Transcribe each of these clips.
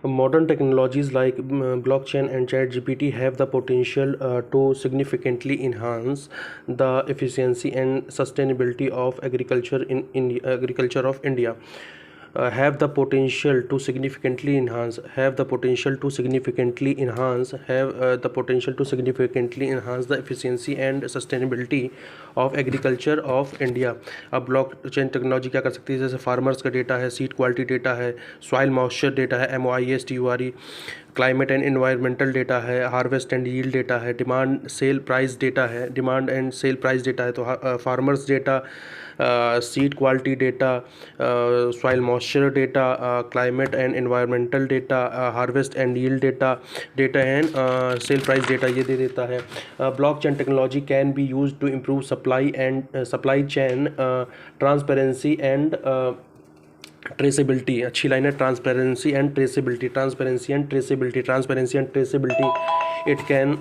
Modern technologies like blockchain and ChatGPT have the potential to significantly enhance the efficiency and sustainability of agriculture in agriculture of India. Have the potential to significantly enhance have the potential to significantly enhance have the potential to significantly enhance the efficiency and sustainability of agriculture of India. अब blockchain technology क्या कर सकती है, जैसे farmers का data है, seed quality data है, soil moisture data है, MOISTURE, climate and environmental data है, हार्वेस्ट एंड यील्ड डेटा है, डिमांड सेल प्राइस डेटा है, demand and sale price data है, तो farmers data, seed quality data, soil moisture data, climate and environmental data, harvest and yield data, data and sale price data ये दे देता है. Blockchain technology can be use to improve supply chain transparency and traceability. अच्छी line है, transparency and traceability, transparency and traceability, transparency and traceability. It can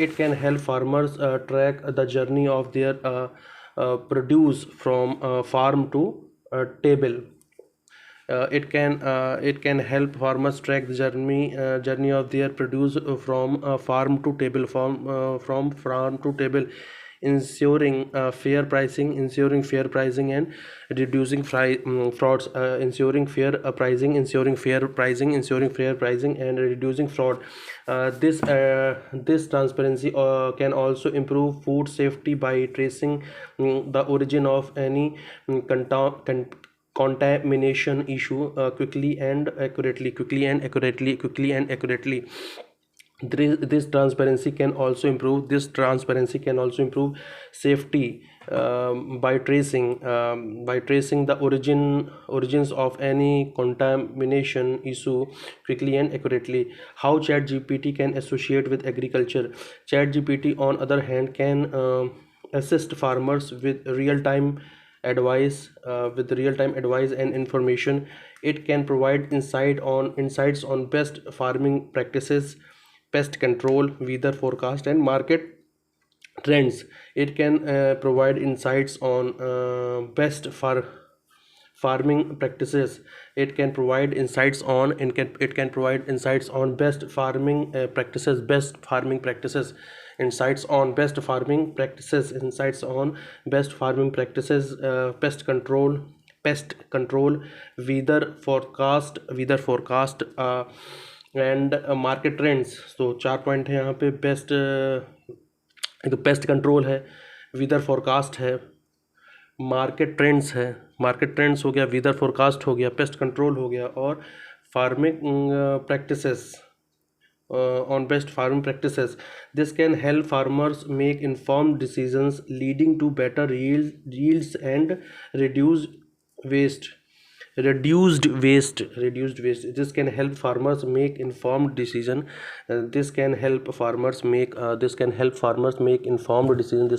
it can help farmers track the journey of their produce from farm to table. It can help farmers track the journey of their produce from farm to table, from farm to table, ensuring fair pricing and reducing frauds, ensuring fair pricing and reducing fraud. This transparency can also improve food safety by tracing the origin of any contamination issue quickly and accurately. This transparency can also improve safety by tracing the origins of any contamination issue quickly and accurately. How ChatGPT can associate with agriculture? ChatGPT, on other hand, can assist farmers with real-time advice and information. It can provide insights on best farming practices, pest control, weather forecast and market trends. It can provide insights on best farming practices. It can provide insights on best farming practices, insights on best farming practices, pest control, weather forecast and market trends. तो 4 point है यहाँ पे. तो pest control है, weather forecast है, market trends है. Market trends हो गया, वेदर फोरकास्ट हो गया, पेस्ट कंट्रोल हो गया, और farming practices, on best farming practices. This can help farmers make informed decisions leading to better yields and reduced waste. This can help farmers make informed decision. This can help farmers make informed decision.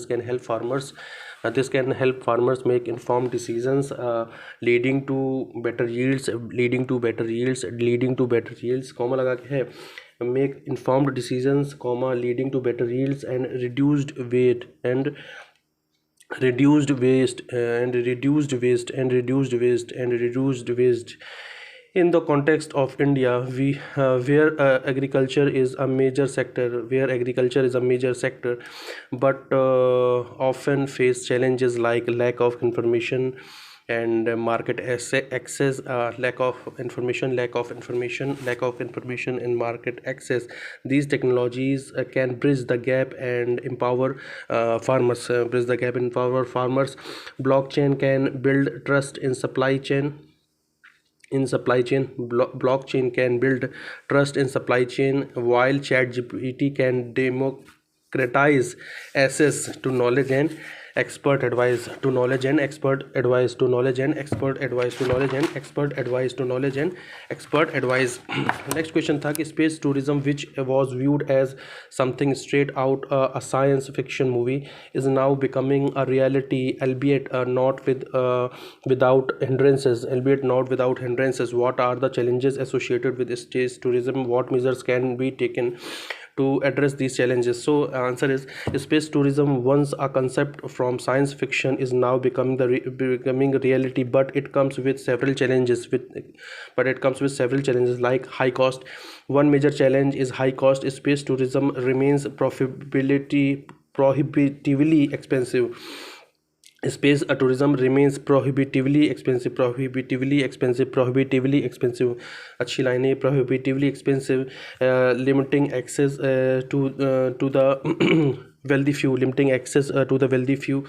This can help farmers make informed decisions, leading to better yields. Comma लगा के है, make informed decisions, comma, leading to better yields and reduced waste. In the context of India, where agriculture is a major sector, but often face challenges like lack of information and market access, lack of information and market access. These technologies can bridge the gap and empower farmers. Blockchain can build trust in supply chain. Blockchain can build trust in supply chain, while ChatGPT can democratize access to knowledge and expert advice. Next question था कि space tourism, which was viewed as something straight out a science fiction movie, is now becoming a reality, albeit not without hindrances. What are the challenges associated with space tourism? What measures can be taken to address these challenges? So answer is space tourism, once a concept from science fiction, is now becoming reality, but it comes with several challenges like high cost. One major challenge is high cost. Space tourism remains prohibitively expensive. Space tourism remains prohibitively expensive. अच्छी line है, prohibitively expensive, limiting access to the wealthy few.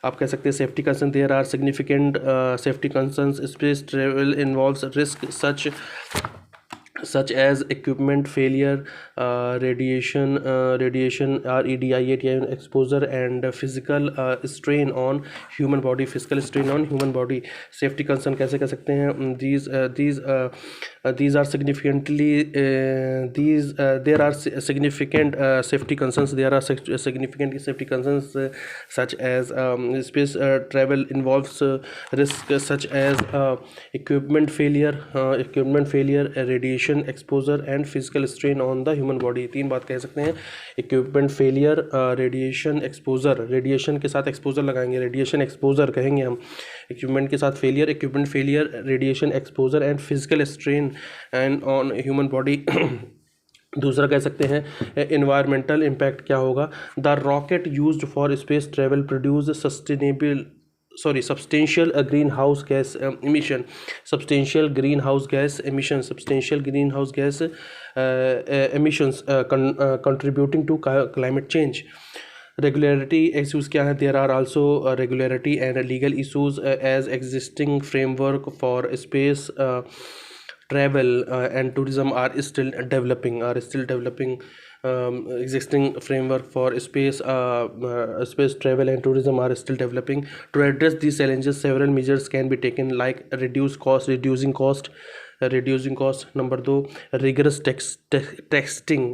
आप कह सकते हैं safety concern. There are significant safety concerns. Space travel involves risk such as equipment failure, radiation exposure, and physical strain on human body. Safety concern कैसे कह सकते हैं? These are significantly there are significant safety concerns. There are significant safety concerns such as space travel involves risk such as equipment failure, radiation exposure, and physical strain on the human body. तीन बात कह सकते हैं. Equipment failure, radiation exposure, radiation के साथ exposure लगाएंगे, radiation exposure कहेंगे हम. इक्विपमेंट के साथ failure, equipment failure, radiation exposure and physical strain and on human body. दूसरा कह सकते हैं इन्वायरमेंटल इम्पैक्ट क्या होगा. The rocket used for space travel produce substantial greenhouse gas emission. Contributing to climate change. Regularity issues क्या है? There are also regularity and legal issues as existing framework for space travel and tourism are still developing. Existing framework for space travel and tourism are still developing. To address these challenges, several measures can be taken, like reducing cost. Number 2, rigorous testing.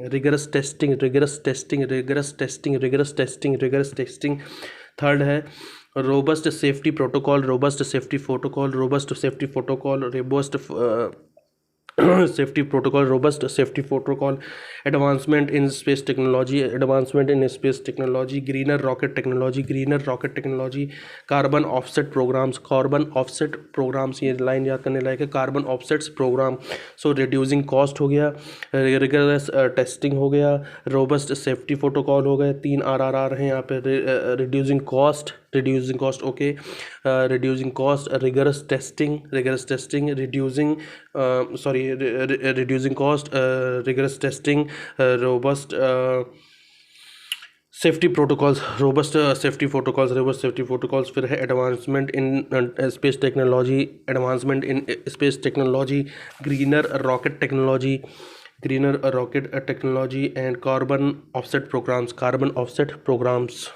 Third है robust safety protocol. Robust safety protocol. Advancement in space technology. Greener rocket technology. Carbon offset programs. ये line याद करने लायक है. Carbon offsets program. So reducing cost हो गया, rigorous testing हो गया, robust safety protocol हो गए. 3 RRR हैं यहाँ पे. reducing cost, okay. Reducing cost, rigorous testing, reducing cost, rigorous testing, robust safety protocols. फिर है advancement in space technology, greener rocket technology and carbon offset programs.